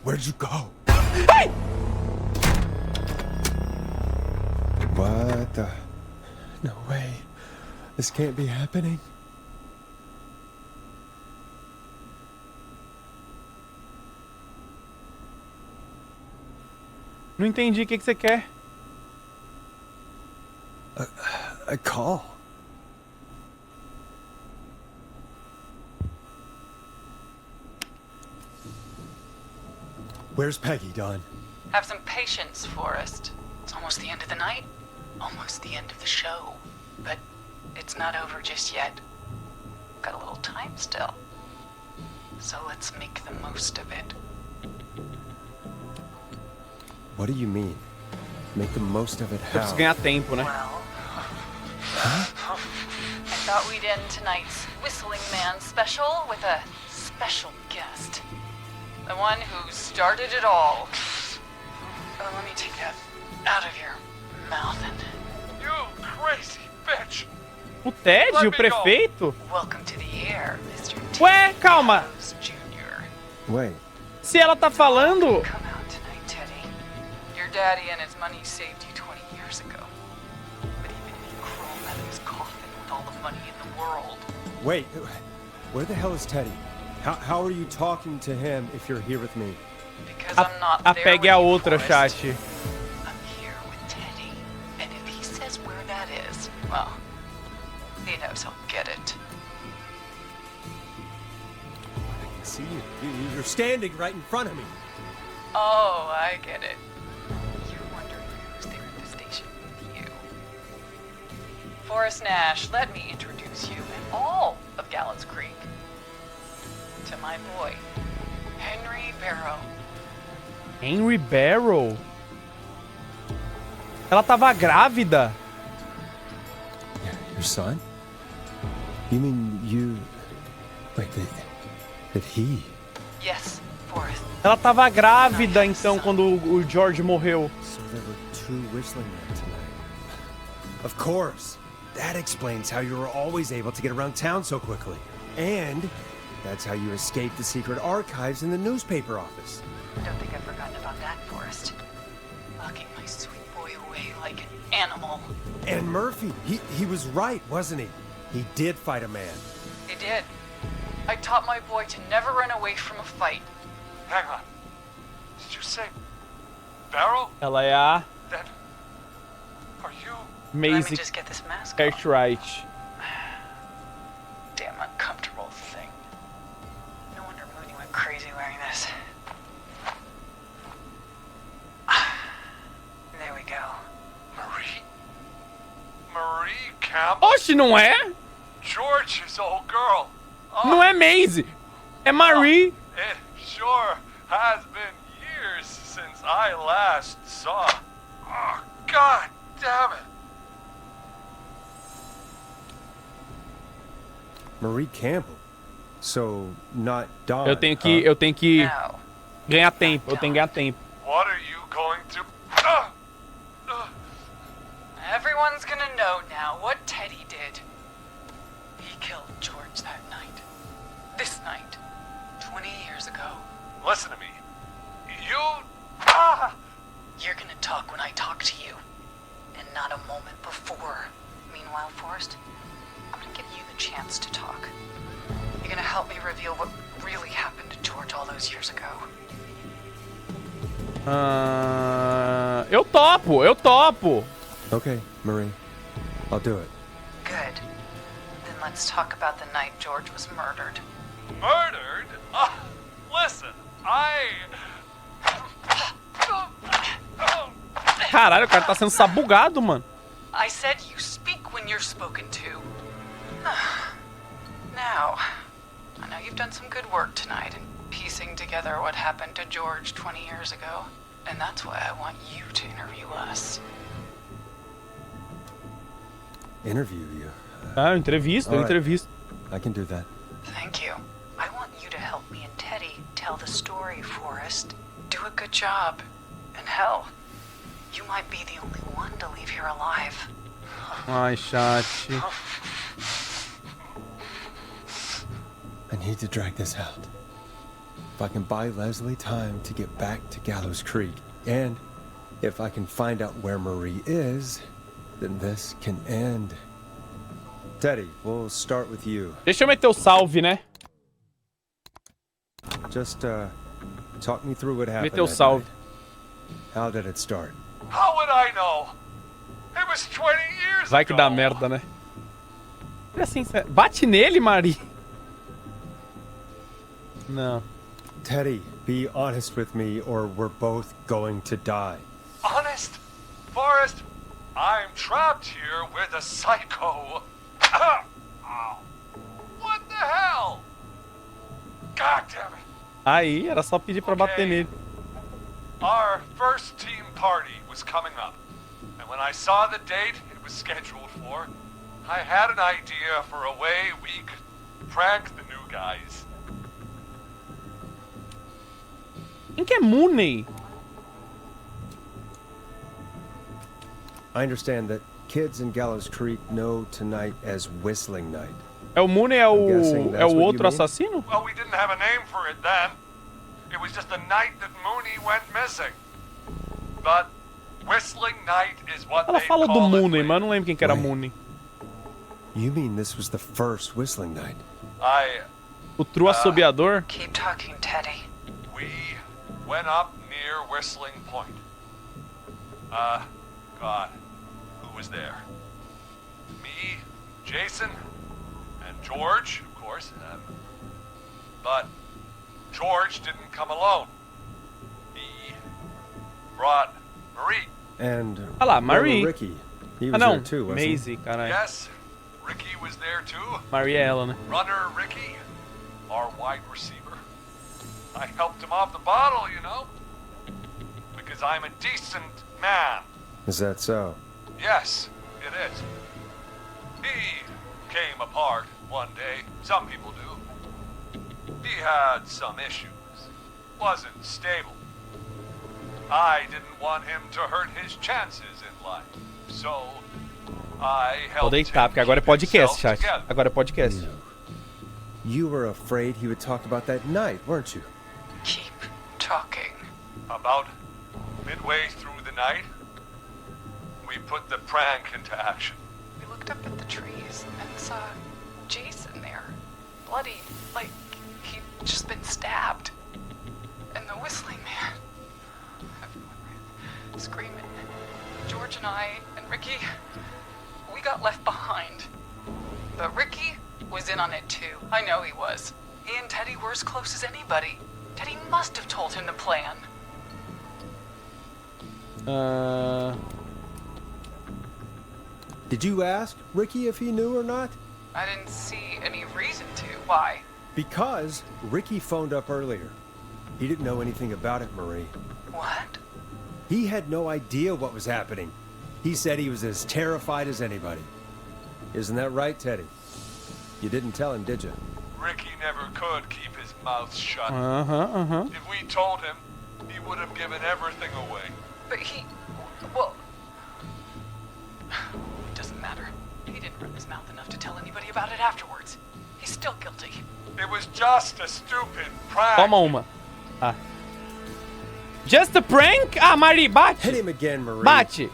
where'd you go? Ai! What the... No way. This can't be happening. Não entendi. O que você quer? A call. Where's Peggy, Don? Have some patience, Forrest. It's almost the end of the night, almost the end of the show. But it's not over just yet. Got a little time still. So let's make the most of it. What do you mean? Make the most of it Eu how? preciso ganhar tempo, né? Well, I thought we'd end tonight's Whistling Man special with a special guest. The one who started it all. Let me take that out of your mouth and... You crazy bitch! O Ted, o prefeito? Welcome to the air, Mr. Ué, calma. Jr. Wait. Se ela tá falando... Come out tonight, Teddy. Your daddy and his money saved you 20 years ago. But even if you crawl out of his coffin with all the money in the world... Wait. Where the hell is Teddy? How are you talking to him if you're here with me? Because I'm not A there pegue with a you, outra, Forrest. chat. I'm here with Teddy. And if he says where that is, well, he knows he'll get it. I can see you. You're standing right in front of me. Oh, I get it. You're wondering who's there at the station with you. Forrest Nash, let me introduce you and all of Gallows Creek to my boy, Henry Barrow. Henry Barrow? Ela tava grávida. Your son? You mean you... Wait, that he... Yes, Forrest. Ela tava grávida, então, quando o George morreu. So there were two whistling men tonight. Of course. That explains how you were always able to get around town so quickly. And that's how you escaped the secret archives in the newspaper office. Don't think I've forgotten about that, Forrest. Locking my sweet boy away like an animal. And Murphy, he was right, wasn't he? He did fight a man. He did. I taught my boy to never run away from a fight. Hang on. Did you say Barrow? Ela é a Then are you? Let me Maisie just get this mask off. Cartwright. Damn uncomfortable thing. No wonder Mooney went crazy wearing this. There we go. Marie Campbell? Oxe, não é? George's old girl. Não é Maisie. É Marie. It sure has been years since I last saw. Oh, God damn it. Marie Campbell. So, not Dawn. Eu tenho que No. ganhar tempo. Eu tenho que ganhar tempo. What are you going to... Everyone's gonna know now what Teddy did. He killed George that night. This night. 20 years ago. Listen to me. You... You're gonna talk when I talk to you. And not a moment before. Meanwhile, Forrest, I'm gonna give you the chance to talk. You're gonna help me reveal what really happened to George all those years ago. Eu topo. Okay, Marie. I'll do it. Good. Then let's talk about the night George was murdered. Murdered? Listen, Caralho, o cara tá sendo sabugado, mano. I said you speak when you're spoken to. Now, I know you've done some good work tonight in piecing together what happened to George 20 years ago. And that's why I want you to interview us. Interview you. Entrevista. I can do that. Thank you. I want you to help me and Teddy tell the story, Forrest. Do a good job. And hell, you might be the only one to leave here alive. Ai, chat. I need to drag this out. If I can buy Leslie time to get back to Gallows Creek, and if I can find out where Marie is, then this can end. Teddy, we'll start with you. Deixa eu meter o salve, né? Just, talk me through what happened. Meteu o that salve. night. How did it start? How would I know? It was 20 years Vai que ago. dá merda, né? Olha assim, bate nele, Marie. Não. Teddy, be honest with me or we're both going to die. Honest? Forrest, I'm trapped here with a psycho. What the hell? God damn it. Aí, era só pedir pra bater nele. Our first team party was coming up. And when I saw the date it was scheduled for, I had an idea for a way we could prank the new guys. Quem que é Mooney? I understand that kids in Gallows Creek know tonight as Whistling Night. É o Mooney, é guessing that's o what you outro mean? assassino? Well, we didn't have a name for it then. It was just the night that Mooney went missing. But Whistling Night is what Ela they fala do call it Mooney, with. mas eu não lembro quem que era Wait. Mooney. You mean this was the first Whistling Night? O true assobiador? Keep talking, Teddy. We went up near Whistling Point. God, who was there? Me, Jason, and George, of course. But George didn't come alone. He brought Marie. And Ah lá, where were Marie. Ricky. He Ah was não, there too, wasn't he? Maisie, caralho. Yes, Ricky was there too. Marie é ela, né? Runner Ricky, our wide receiver. I helped him off the bottle, you know. Because I'm a decent man. Is that so? Yes, it is. He came apart one day. Some people do. He had some issues. Wasn't stable. I didn't want him to hurt his chances in life. So, I Vou helped him deitar, porque agora é keep podcast, himself chat. together. Agora é podcast. You were afraid he would talk about that night, weren't you? Keep talking. About midway through the night, we put the prank into action. We looked up at the trees and saw Jason there. Bloody, like he'd just been stabbed. And the whistling man. Everyone ran, screaming. George and I and Ricky, we got left behind. But Ricky was in on it too. I know he was. He and Teddy were as close as anybody. Teddy must have told him the plan. Did you ask Ricky if he knew or not? I didn't see any reason to. Why? Because Ricky phoned up earlier. He didn't know anything about it, Marie. What? He had no idea what was happening. He said he was as terrified as anybody. Isn't that right, Teddy? You didn't tell him, did you? Ricky never could keep his mouth shut. Aham. If we told him, he would have given everything away. But he... well... It doesn't matter. He didn't run his mouth enough to tell anybody about it afterwards. He's still guilty. It was just a stupid prank. Toma uma. Ah. Just a prank? Ah, Marie, bate. Hit him again, Marie. Bate.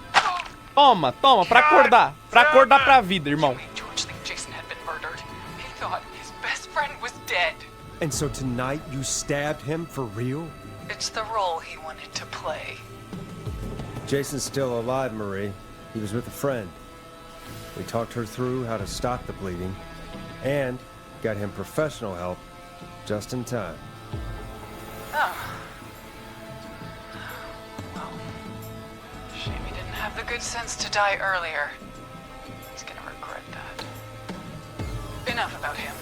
Toma, toma, pra acordar. Pra acordar pra vida, irmão. Made George think Jason had been murdered. He thought his best friend was dead. And so tonight you stabbed him for real? It's the role he wanted to play. Jason's still alive, Marie. He was with a friend. We talked her through how to stop the bleeding and got him professional help just in time. Oh. Well, shame he didn't have the good sense to die earlier. He's gonna regret that. Enough about him.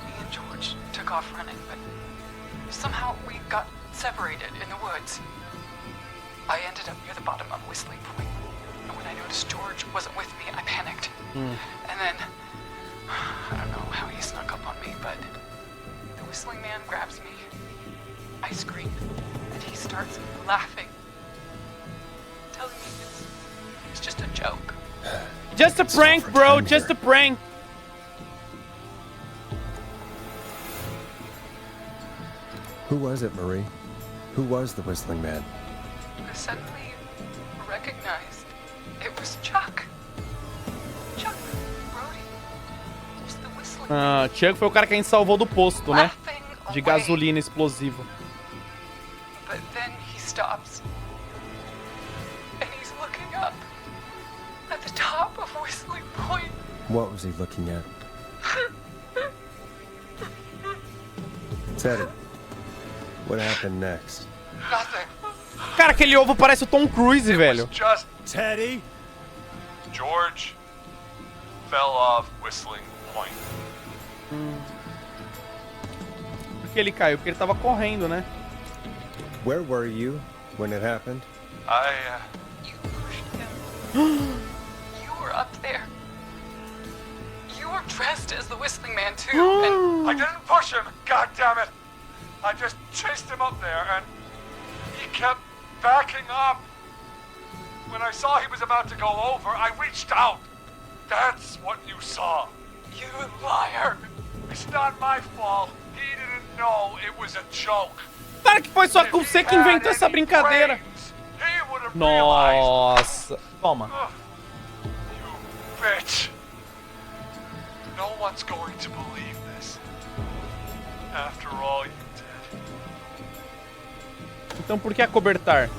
Me and George took off running, but somehow we got separated in the woods. I ended up near the bottom of Whistling Point, and when I noticed George wasn't with me, I panicked. And then, I don't know how he snuck up on me, but the whistling man grabs me. I scream, and he starts laughing, telling me it's just a joke. Just a prank, bro. Just a prank. Who was it, Marie? Who was the whistling man? I suddenly recognized it was Chuck. Chuck, Brody, was the whistling Ah, Chuck foi o cara que a gente salvou do posto, né? laughing De away. gasolina explosiva. But then he stops. And he's looking up at the top of Whistling Point. What was he looking at? Teddy, what happened next? Nothing. Cara, aquele ovo parece o Tom Cruise, velho. Just Teddy? George fell off Whistling Point. que ele caiu? Porque ele tava correndo, né? Where were you when it happened? You pushed him. You were up there. You were dressed as the Whistling Man too, and I didn't push him, god damn it! I just chased him up there and he kept backing up. When I saw he was about to go over, I reached out. That's what you saw. you liar. It's not my fault. He didn't know it was a joke. Claro que foi só você que inventou essa brincadeira. He would have realized. Nossa. Toma. You bitch. No one's going to believe this. After all you did. Então por que acobertar?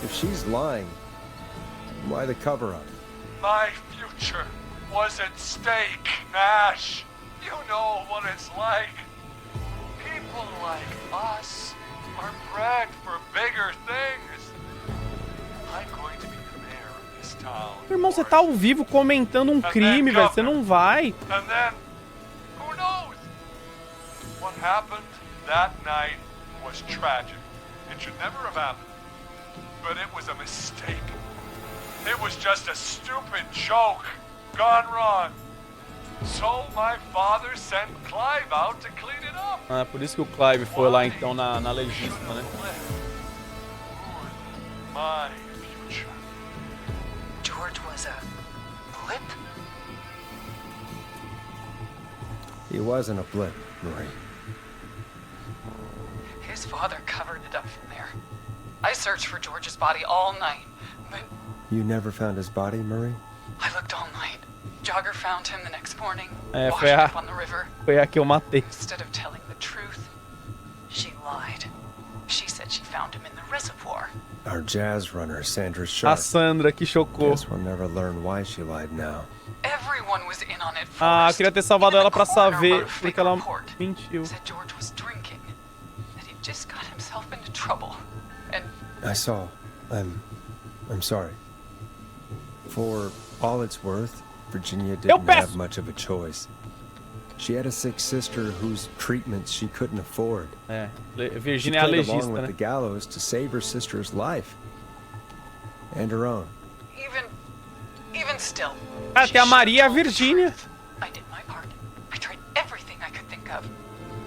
If she's lying, why the cover-up? My future was at stake, Nash. You know what it's like. People like us are bred for bigger things. I'm going to be the mayor of this town. Irmão, você tá ao vivo comentando um crime, velho. Você não vai. And then, who knows? What happened that night was tragic. It should never have happened. But it was a mistake. It was just a stupid joke gone wrong. So my father sent Clive out to clean it up. Ah, por isso que o Clive foi lá então na legítima, né? My future. George was a blip? He wasn't a blip, Marie. His father covered it up from there. I searched for George's body all night, but You never found his body, Marie? I looked all night. Jogger found him the next morning, É, washed foi a, up on the river. foi a que eu matei. Instead of telling the truth, she lied. She said she found him in the reservoir. Our jazz runner, Sandra A Sharp. Sandra que chocou. Guess we'll never learn why she lied now. Everyone was in on it first. Ah, eu queria ter salvado ela pra Even the saber coroner wrote a porque fake ela report. mentiu. Said George was drinking, that he just got himself into trouble, and I saw. I'm sorry. For all it's worth, Virginia didn't peço. have much of a choice. She had a sick sister whose treatments she couldn't afford. É, She Virginia é a played along legista, with né? the gallows to save her sister's life. And her own. even still. Ah, she tem a should've Maria e a told the Virginia. truth. I did my part. I tried everything I could think of.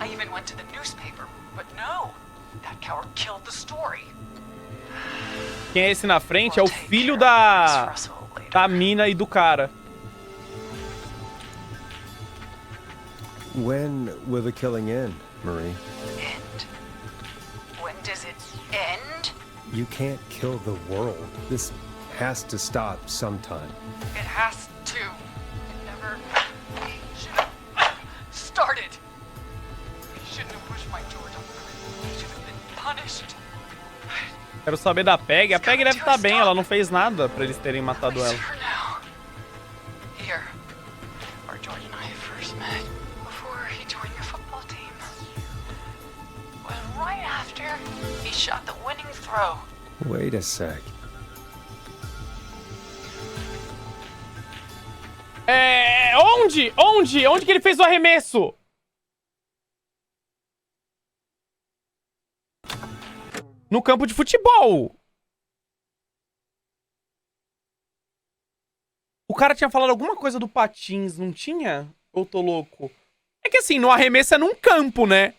I even went to the newspaper, but no. That coward killed the story. Quem é esse na frente? É o We'll take filho care of da Miss Russell later. mina e do cara. When will the killing end, Marie? End? When does it end? You can't kill the world. This has to stop sometime. It has to. It never should have started. He shouldn't have pushed my George on the cliff. He should have been punished. Quero saber da Peg. A Peg deve estar bem, ela não fez nada pra eles terem matado At ela. least for now. Here, where George and I first met, before he joined your football team, was right after he shot the winning throw. Wait a sec. É... Onde? Onde? Onde que ele fez o arremesso? No campo de futebol. O cara tinha falado alguma coisa do patins, não tinha? Ou tô louco? É que assim, no arremesso é num campo, né?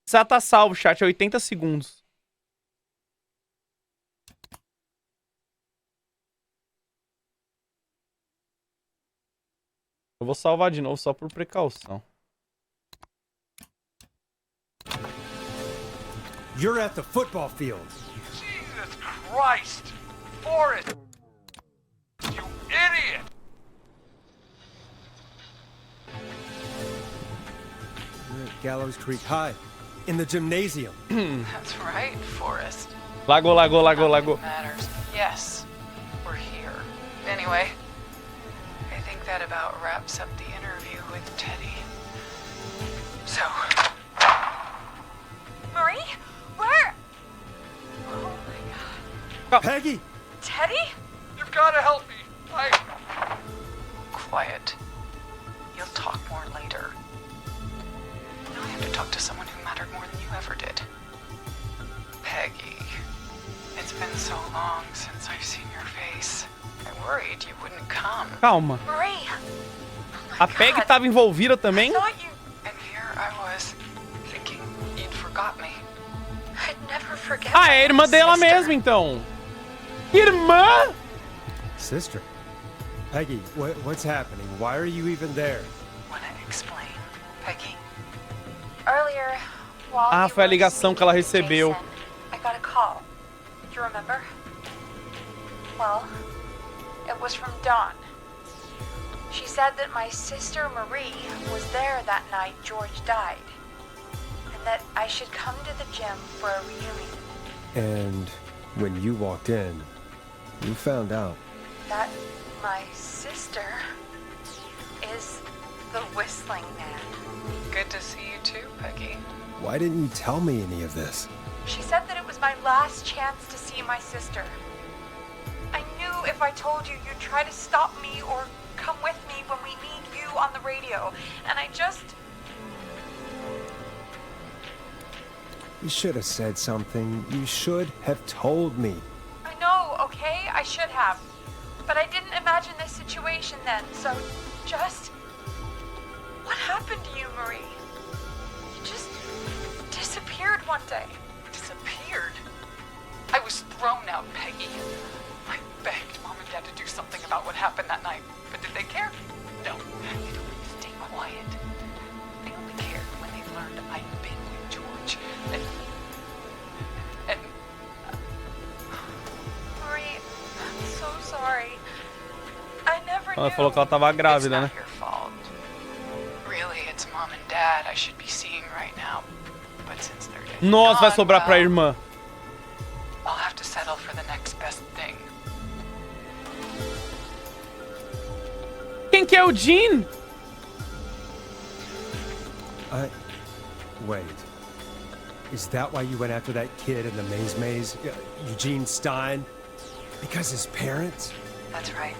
Já tá salvo, chat, é 80 segundos. Eu vou salvar de novo só por precaução. You're at the football field. Jesus Christ! Forrest! You idiot! We're at Gallows Creek High, in the gymnasium. That's right, Forrest. Lago. Nothing matters. Yes, we're here. Anyway, I think that about wraps up the interview with Teddy. So, Marie? Where? oh my God, Peggy! Teddy? You've got to help me. quiet. You'll talk more later. Now I have to talk to someone who mattered more than you ever did. Peggy. It's been so long since I've seen your face. I worried you wouldn't come. Calma. Marie! A Peg tava envolvida também? And here I was, thinking you'd forgot me. I'd never forget. Ah, é a irmã dela mesmo, então. Irmã? Sister. Peggy, what's happening? Why are you even there? Wanna explain, Peggy? Earlier, while Ah, you foi a were ligação que ela recebeu. Jason, I got a call. Do you remember? Well, it was from Dawn. She said that my sister Marie was there that night George died, and that I should come to the gym for a reunion. And when you walked in, you found out. That my sister is the Whistling Man. Good to see you too, Peggy. Why didn't you tell me any of this? She said that it was my last chance to see my sister. I knew if I told you, you'd try to stop me or come with me when we need you on the radio. And I just... You should have said something. You should have told me. I know, okay? I should have. But I didn't imagine this situation then, so just... What happened to you, Marie? You just disappeared one day. Disappeared? I was thrown out, Peggy. I begged Mom and Dad to do something about what happened that night, but did they care? No. They told me to stay quiet. They only cared when they learned I'd been with George. And Marie, I'm so sorry. I never Ela knew. falou que ela tava it's grávida, not né? your fault. Really, it's Mom and Dad I should be seeing right now. But since they're dead, Nossa, vai gone, sobrar pra well, irmã. I'll have to settle for the next best thing. Quem que é o Jean? Wait. Is that why you went after that kid in the maze? Eugene Stein? Because his parents? That's right.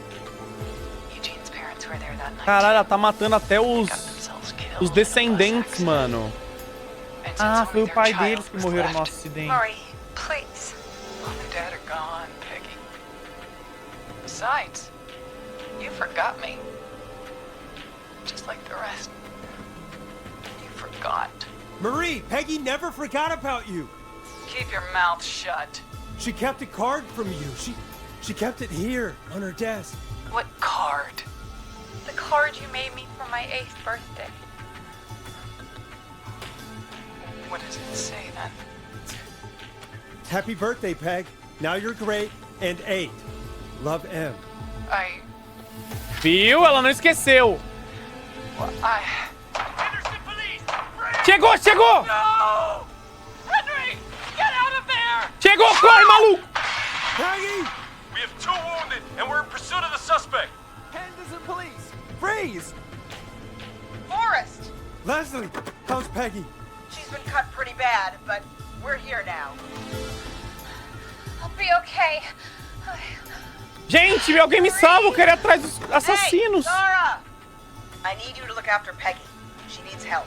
Eugene's parents were there that night. Caralho, ela tá matando até Got themselves killed os in a bus descendentes, accident. mano. And since Ah, foi only o their pai child deles que was morreram no left, acidente. Marie, please. Mom and Dad are gone, Peggy. Besides, you forgot me. Just like the rest. You forgot. Marie, Peggy never forgot about you. Keep your mouth shut. She kept a card from you. She kept it here on her desk. What card? The card you made me for my 8th birthday. What does it say then? Happy birthday, Peg. Now you're great and 8. Love, M. Viu? Ela não esqueceu. Henderson police! Chegou! No! Henry! Get out of there! Chegou, corre, maluco! Peggy! We have 2 wounded, and we're in pursuit of the suspect. Henderson police! Freeze! Forrest! Leslie, how's Peggy? She's been cut pretty bad, but we're here now. I'll be okay. Gente, alguém me salva, eu quero ir atrás dos assassinos. Hey, Zara! I need you to look after Peggy. She needs help.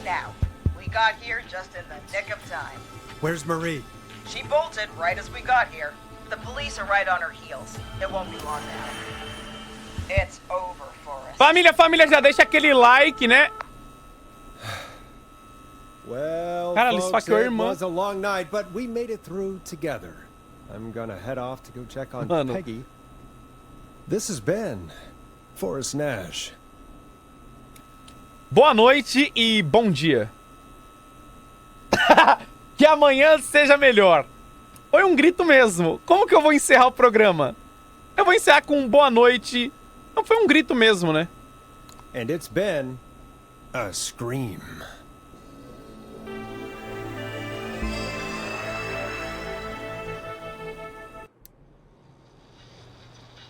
Now, we got here just in the nick of time. Where's Marie? She bolted right as we got here. The police are right on her heels. It won't be long now. It's over, Forrest. Família, já deixa aquele like, né? Well, Cara, ela folks, esfaqueou a it irmã. was a long night, but we made it through together. I'm gonna head off to go check on Mano. Peggy. This has been Forrest Nash. Boa noite e bom dia. Que amanhã seja melhor. Foi um grito mesmo. Como que eu vou encerrar o programa? Eu vou encerrar com boa noite. Não, foi um grito mesmo, né? And it's been a scream.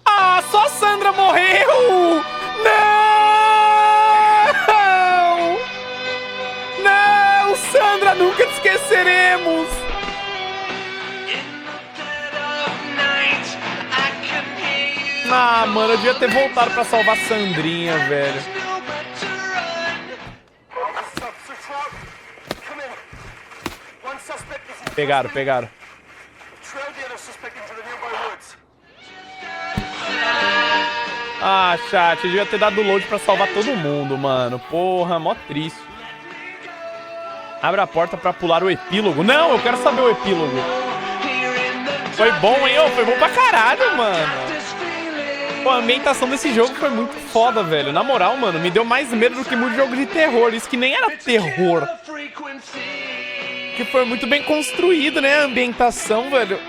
Ah, só a Sandra morreu! Não, Sandra, nunca te esqueceremos! Ah, mano, eu devia ter voltado pra salvar a Sandrinha, velho. Pegaram, pegaram. Ah, chat, eu devia ter dado load pra salvar todo mundo, mano. Porra, mó triste. Abre a porta pra pular o epílogo. Não, eu quero saber o epílogo. Foi bom, hein? Foi bom pra caralho, mano. Pô, a ambientação desse jogo foi muito foda, velho. Na moral, mano, me deu mais medo do que muito jogo de terror. Isso que nem era terror. Que foi muito bem construído, né? A ambientação, velho.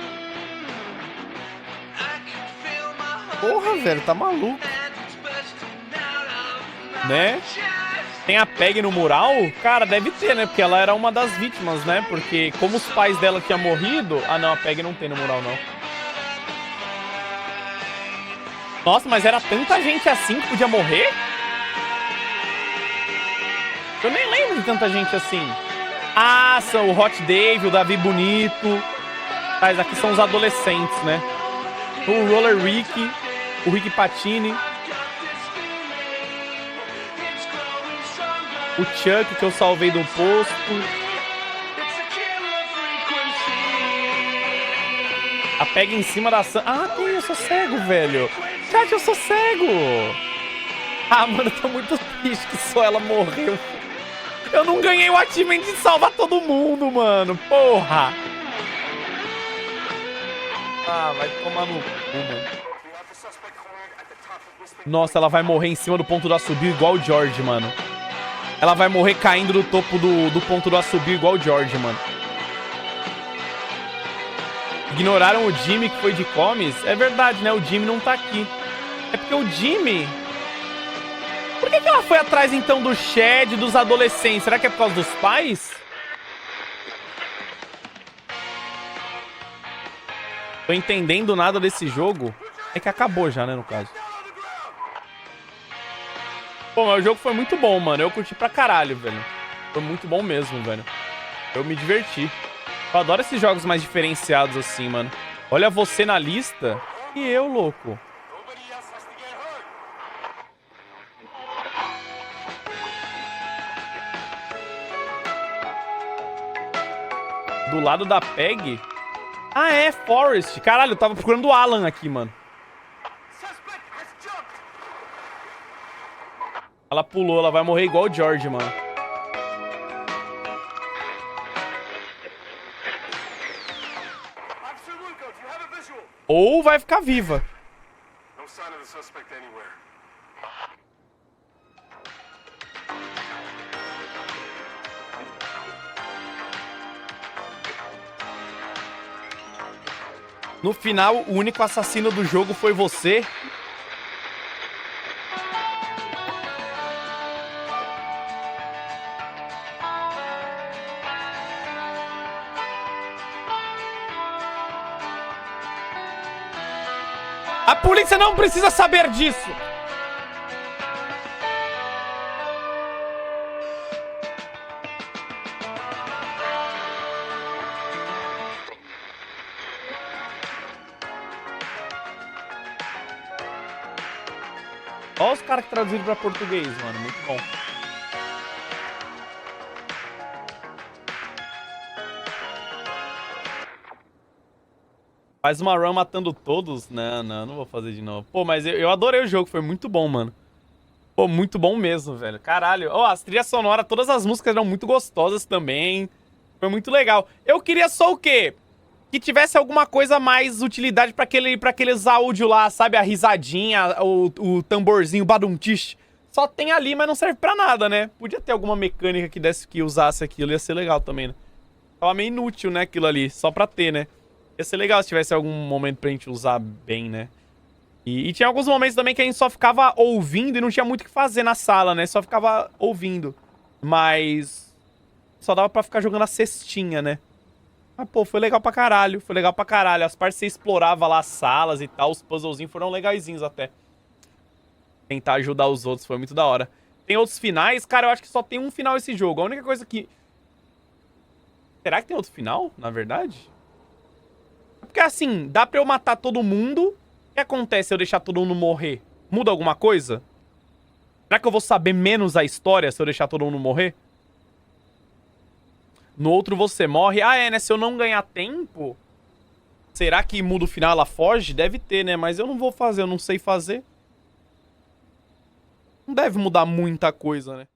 Porra, velho, tá maluco. Né? Tem a Peg no mural? Cara, deve ter, né? Porque ela era uma das vítimas, né? Porque como os pais dela tinham morrido... Ah, não, a Peg não tem no mural, não. Nossa, mas era tanta gente assim que podia morrer? Eu nem lembro de tanta gente assim. Ah, são o Hot Dave, o Davi Bonito. Mas aqui são os adolescentes, né? O Roller Rick, o Rick Patini. O Chuck, que eu salvei do posto. A Pega em cima da Sam. Ah, tem, eu sou cego, velho. Chat, eu sou cego. Ah, mano, eu tô muito triste que só ela morreu. Eu não ganhei o achievement de salvar todo mundo, mano. Porra. Ah, vai tomar no cu, mano. Nossa, ela vai morrer em cima do ponto do assobio igual o George, mano. Ela vai morrer caindo do topo do ponto do assobio igual o George, mano. Ignoraram o Jimmy que foi de comes? É verdade, né? O Jimmy não tá aqui. É porque o Jimmy... Por que ela foi atrás, então, do Shed, dos adolescentes? Será que é por causa dos pais? Tô entendendo nada desse jogo. É que acabou já, né, no caso. Pô, mas o jogo foi muito bom, mano. Eu curti pra caralho, velho. Foi muito bom mesmo, velho. Eu me diverti. Eu adoro esses jogos mais diferenciados assim, mano. Olha você na lista e eu, louco. Do lado da Peg? Ah, é, Forest. Caralho, eu tava procurando o Alan aqui, mano. Ela pulou, ela vai morrer igual o George, mano. Ou vai ficar viva. No final, o único assassino do jogo foi você. A polícia não precisa saber disso. Olha os caras que traduziram pra português, mano. Muito bom. Faz uma run matando todos? Não vou fazer de novo. Pô, mas eu adorei o jogo, foi muito bom, mano. Pô, muito bom mesmo, velho. Caralho. Ó, as trilhas sonoras, todas as músicas eram muito gostosas também. Foi muito legal. Eu queria só o quê? Que tivesse alguma coisa mais utilidade pra aqueles áudios lá, sabe? A risadinha, o tamborzinho, o badumtish. Só tem ali, mas não serve pra nada, né? Podia ter alguma mecânica que usasse aquilo, ia ser legal também, né? Tava meio inútil, né, aquilo ali, só pra ter, né? Ia ser legal se tivesse algum momento pra gente usar bem, né? E tinha alguns momentos também que a gente só ficava ouvindo e não tinha muito o que fazer na sala, né? Só ficava ouvindo. Mas... só dava pra ficar jogando a cestinha, né? Mas, pô, foi legal pra caralho. Foi legal pra caralho. As partes que você explorava lá as salas e tal, os puzzlezinhos foram legaizinhos até. Tentar ajudar os outros, foi muito da hora. Tem outros finais? Cara, eu acho que só tem um final esse jogo. A única coisa que... será que tem outro final, na verdade? Porque assim, dá pra eu matar todo mundo. O que acontece se eu deixar todo mundo morrer? Muda alguma coisa? Será que eu vou saber menos a história se eu deixar todo mundo morrer? No outro você morre. Ah, é, né? Se eu não ganhar tempo... Será que muda o final, ela foge? Deve ter, né? Mas eu não vou fazer, eu não sei fazer. Não deve mudar muita coisa, né?